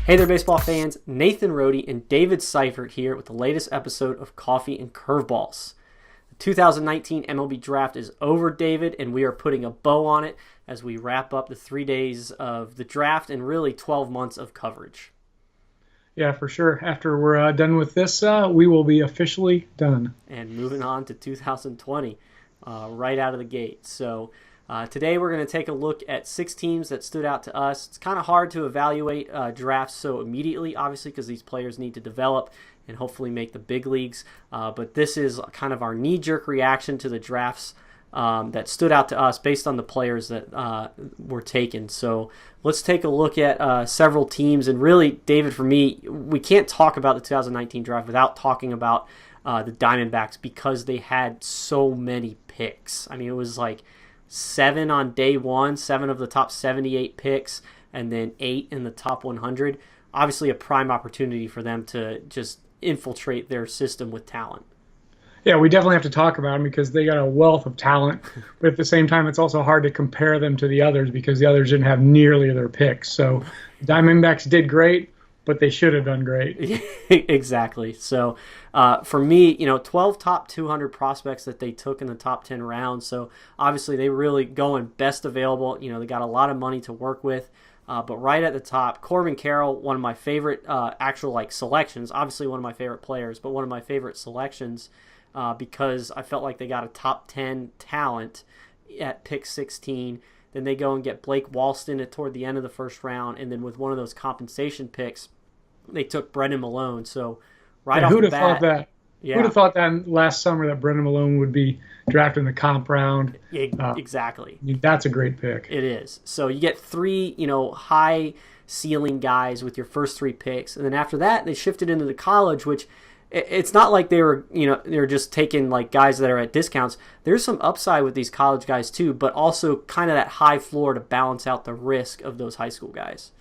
Hey there, baseball fans. Nathan Rohde and David Seifert here with the latest episode of Coffee and Curveballs. The 2019 MLB draft is over, David, and we are putting a bow on it as we wrap up the 3 days of the draft and really 12 months of coverage. Yeah, for sure. After we're done with this, we will be officially done. And moving on to 2020 right out of the gate. So today we're going to take a look at 6 teams that stood out to us. It's kind of hard to evaluate drafts so immediately, obviously, because these players need to develop and hopefully make the big leagues. But this is kind of our knee-jerk reaction to the drafts that stood out to us based on the players that were taken. So let's take a look at several teams. And really, David, for me, we can't talk about the 2019 draft without talking about the Diamondbacks because they had so many picks. I mean, it was like 7 on day 1, 7 of the top 78 picks, and then 8 in the top 100. Obviously a prime opportunity for them to just infiltrate their system with talent. Yeah, we definitely have to talk about them because they got a wealth of talent. But at the same time, it's also hard to compare them to the others because the others didn't have nearly their picks. So the Diamondbacks did great, but they should have done great. Exactly. So for me, 12 top 200 prospects that they took in the top 10 rounds. So obviously they really going best available. They got a lot of money to work with. But right at the top, Corbin Carroll, one of my favorite actual selections. Obviously one of my favorite players, but one of my favorite selections because I felt like they got a top 10 talent at pick 16. Then they go and get Blake Walston toward the end of the first round. And then with one of those compensation picks, they took Brendan Malone. So right off the bat. Who'd have thought that? Yeah. Who'd have thought that last summer that Brendan Malone would be drafted in the comp round? Exactly. That's a great pick. It is. So you get 3, high ceiling guys with your first 3 picks. And then after that, they shifted into the college, which it's not like they were just taking like guys that are at discounts. There's some upside with these college guys too, but also kind of that high floor to balance out the risk of those high school guys.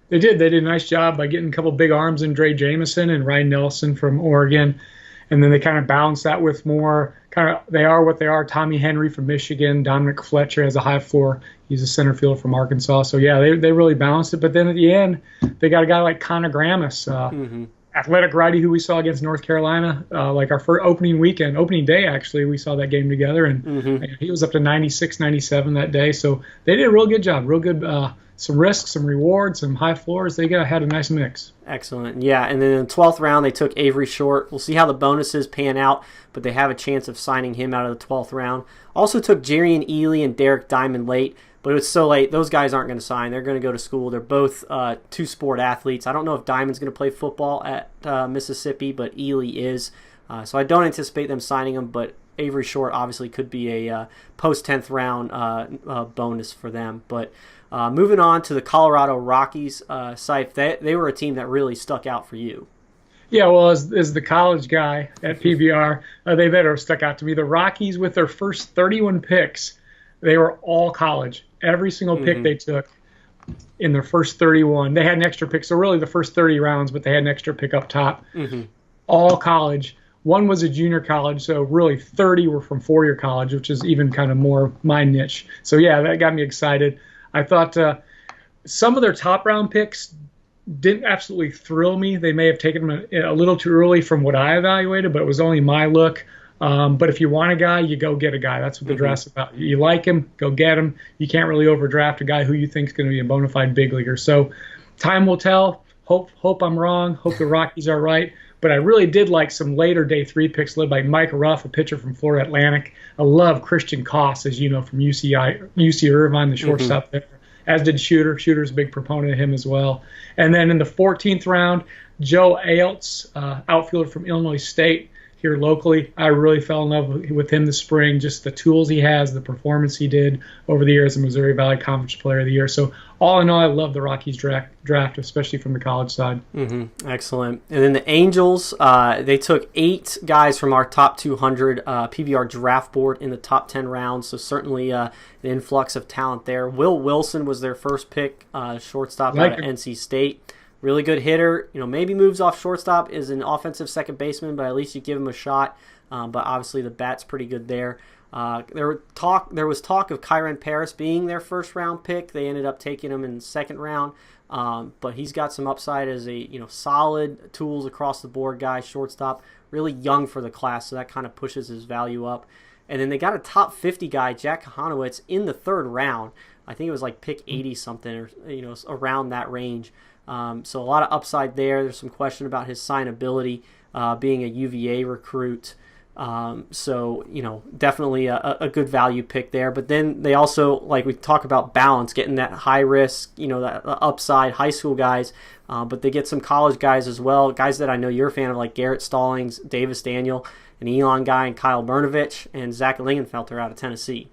They did a nice job by getting a couple big arms in Dre Jameson and Ryan Nelson from Oregon. And then they kind of balanced that with more they are what they are. Tommy Henry from Michigan, Dominic Fletcher has a high floor. He's a center fielder from Arkansas. So, yeah, they really balanced it. But then at the end, they got a guy like Connor Gramis, athletic righty who we saw against North Carolina, like our first opening day, actually. We saw that game together. And he was up to 96, 97 that day. So they did a real good job, real good some risks, some rewards, some high floors. They had a nice mix. Excellent. Yeah, and then in the 12th round, they took Avery Short. We'll see how the bonuses pan out, but they have a chance of signing him out of the 12th round. Also took Jerian Ely and Derek Diamond late, but it was so late. Those guys aren't going to sign. They're going to go to school. They're both two-sport athletes. I don't know if Diamond's going to play football at Mississippi, but Ely is. So I don't anticipate them signing him, but Avery Short obviously could be a post-10th round bonus for them. But moving on to the Colorado Rockies, Seif, they were a team that really stuck out for you. Yeah, well, as the college guy at PBR, they better stuck out to me. The Rockies, with their first 31 picks, they were all college. Every single pick they took in their first 31. They had an extra pick, so really the first 30 rounds, but they had an extra pick up top. All college. One was a junior college, so really 30 were from four-year college, which is even kind of more my niche. So, yeah, that got me excited. I thought some of their top-round picks didn't absolutely thrill me. They may have taken them a little too early from what I evaluated, but it was only my look. But if you want a guy, you go get a guy. That's what the draft's about. You like him, go get him. You can't really overdraft a guy who you think is going to be a bona fide big leaguer. So time will tell. Hope I'm wrong. Hope the Rockies are right. But I really did like some later day 3 picks led by Mike Ruff, a pitcher from Florida Atlantic. I love Christian Koss, as you know, from UC Irvine, the shortstop there, as did Shooter. Shooter's a big proponent of him as well. And then in the 14th round, Joe Ailts, outfielder from Illinois State, here locally. I really fell in love with him this spring, just the tools he has, the performance he did over the year as a Missouri Valley Conference Player of the Year. So all in all, I love the Rockies draft, especially from the college side. Excellent. And then the Angels, they took 8 guys from our top 200 PBR draft board in the top 10 rounds, so certainly an influx of talent there. Will Wilson was their first pick, shortstop out of NC State. Really good hitter. Maybe moves off shortstop, is an offensive second baseman, but at least you give him a shot. But obviously the bat's pretty good there. There was talk of Kyren Paris being their first round pick. They ended up taking him in the second round. But he's got some upside as a solid tools across the board guy, shortstop, really young for the class, so that kind of pushes his value up. And then they got a top 50 guy, Jack Hanowitz, in the third round. I think it was like pick 80 something, or around that range. So a lot of upside there. There's some question about his signability, being a UVA recruit. So definitely a good value pick there. But then they also, like we talk about balance, getting that high risk, that upside high school guys. But they get some college guys as well, guys that I know you're a fan of, like Garrett Stallings, Davis Daniel, an Elon guy, and Kyle Bernovich, and Zach Lingenfelter out of Tennessee.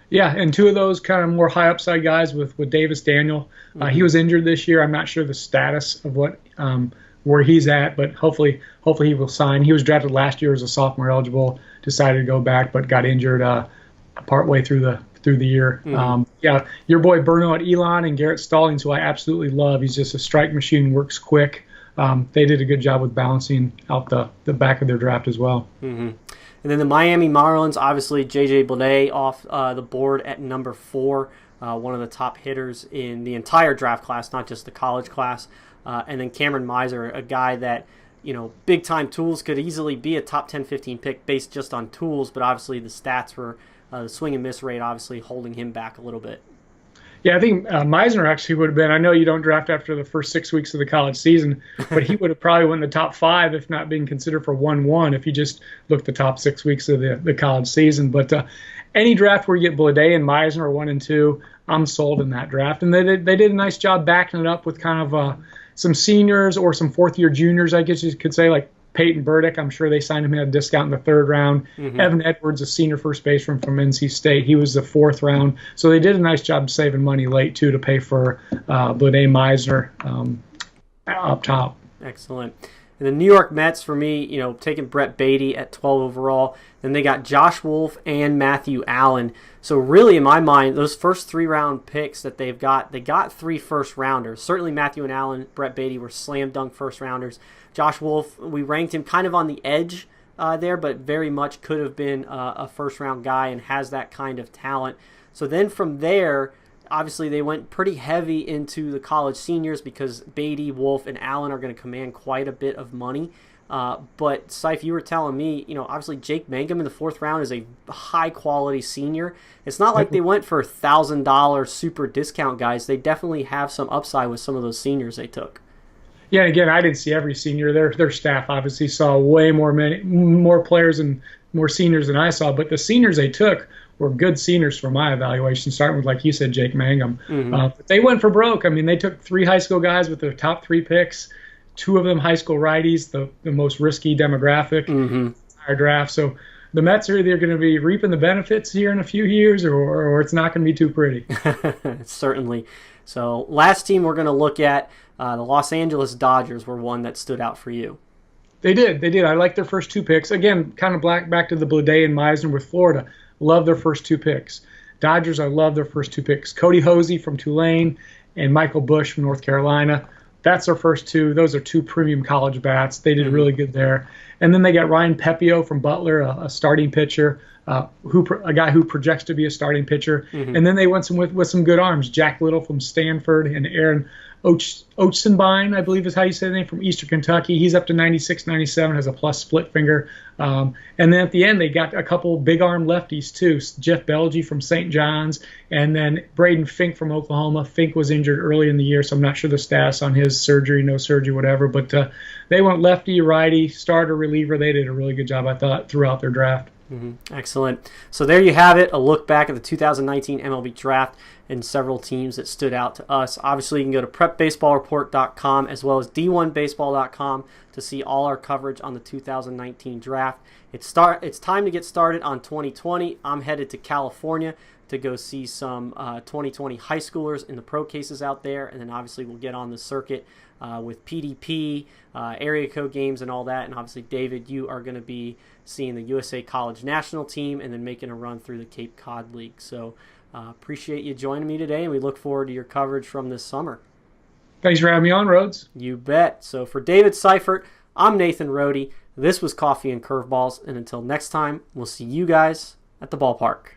Yeah, and two of those kind of more high upside guys with Davis Daniel. He was injured this year. I'm not sure the status of what where he's at, but hopefully he will sign. He was drafted last year as a sophomore eligible, decided to go back, but got injured partway through the year. Yeah, your boy Berno at Elon and Garrett Stallings, who I absolutely love. He's just a strike machine, works quick. They did a good job with balancing out the back of their draft as well. And then the Miami Marlins, obviously J.J. Bleday off the board at number 4, one of the top hitters in the entire draft class, not just the college class. And then Cameron Miser, a guy that, big-time tools, could easily be a top 10, 15 pick based just on tools, but obviously the stats were, the swing and miss rate obviously holding him back a little bit. Yeah, I think Meisner actually would have been. I know you don't draft after the first 6 weeks of the college season, but he would have probably won the top 5, if not being considered for 1-1, if you just looked the top 6 weeks of the college season. But any draft where you get Bleday and Meisner 1 and 2, I'm sold in that draft. And they did a nice job backing it up with kind of some seniors or some fourth-year juniors, I guess you could say, like Peyton Burdick. I'm sure they signed him at a discount in the third round. Evan Edwards, a senior first baseman from NC State, he was the fourth round. So they did a nice job saving money late, too, to pay for Bleday Meisner up top. Excellent. And the New York Mets, for me, taking Brett Beatty at 12 overall. Then they got Josh Wolf and Matthew Allen. So really, in my mind, those first 3-round picks that they got 3 first-rounders. Certainly Matthew and Allen, Brett Beatty were slam-dunk first-rounders. Josh Wolf, we ranked him kind of on the edge there, but very much could have been a first-round guy and has that kind of talent. So then from there, obviously they went pretty heavy into the college seniors because Beatty, Wolf, and Allen are going to command quite a bit of money. But Seif, you were telling me, obviously Jake Mangum in the 4th round is a high-quality senior. It's not like they went for $1,000 super discount guys. They definitely have some upside with some of those seniors they took. Yeah, again, I didn't see every senior. Their staff obviously saw way more players and more seniors than I saw. But the seniors they took were good seniors for my evaluation, starting with, like you said, Jake Mangum. But they went for broke. I mean, they took 3 high school guys with their top 3 picks, 2 of them high school righties, the most risky demographic in our draft. So the Mets are either going to be reaping the benefits here in a few years or it's not going to be too pretty. Certainly. So last team we're going to look at, the Los Angeles Dodgers were one that stood out for you. They did. I like their first 2 picks. Again, kind of back to the Bleday and Meisner with Florida. Love their first 2 picks. Dodgers, I love their first 2 picks. Cody Hosey from Tulane and Michael Bush from North Carolina. That's their first 2. Those are 2 premium college bats. They did really good there. And then they got Ryan Pepio from Butler, a starting pitcher, a guy who projects to be a starting pitcher. And then they went with some good arms. Jack Little from Stanford and Aaron Ochsenbein, I believe is how you say the name, from Eastern Kentucky. He's up to 96, 97, has a plus split finger. And then at the end, they got a couple big arm lefties too. Jeff Belgie from St. John's, and then Braden Fink from Oklahoma. Fink was injured early in the year, so I'm not sure the status on his surgery, no surgery, whatever. But they went lefty, righty, starter, reliever. They did a really good job, I thought, throughout their draft. Excellent. So there you have it, a look back at the 2019 MLB draft and several teams that stood out to us. Obviously, you can go to prepbaseballreport.com as well as d1baseball.com to see all our coverage on the 2019 draft. It's time to get started on 2020. I'm headed to California to go see some 2020 high schoolers in the pro cases out there, and then obviously we'll get on the circuit with PDP, area code games and all that. And obviously, David, you are going to be seeing the USA College National Team and then making a run through the Cape Cod League. So appreciate you joining me today, and we look forward to your coverage from this summer. Thanks for having me on, Rhodes. You bet. So for David Seifert, I'm Nathan Rohde. This was Coffee and Curveballs, and until next time, we'll see you guys at the ballpark.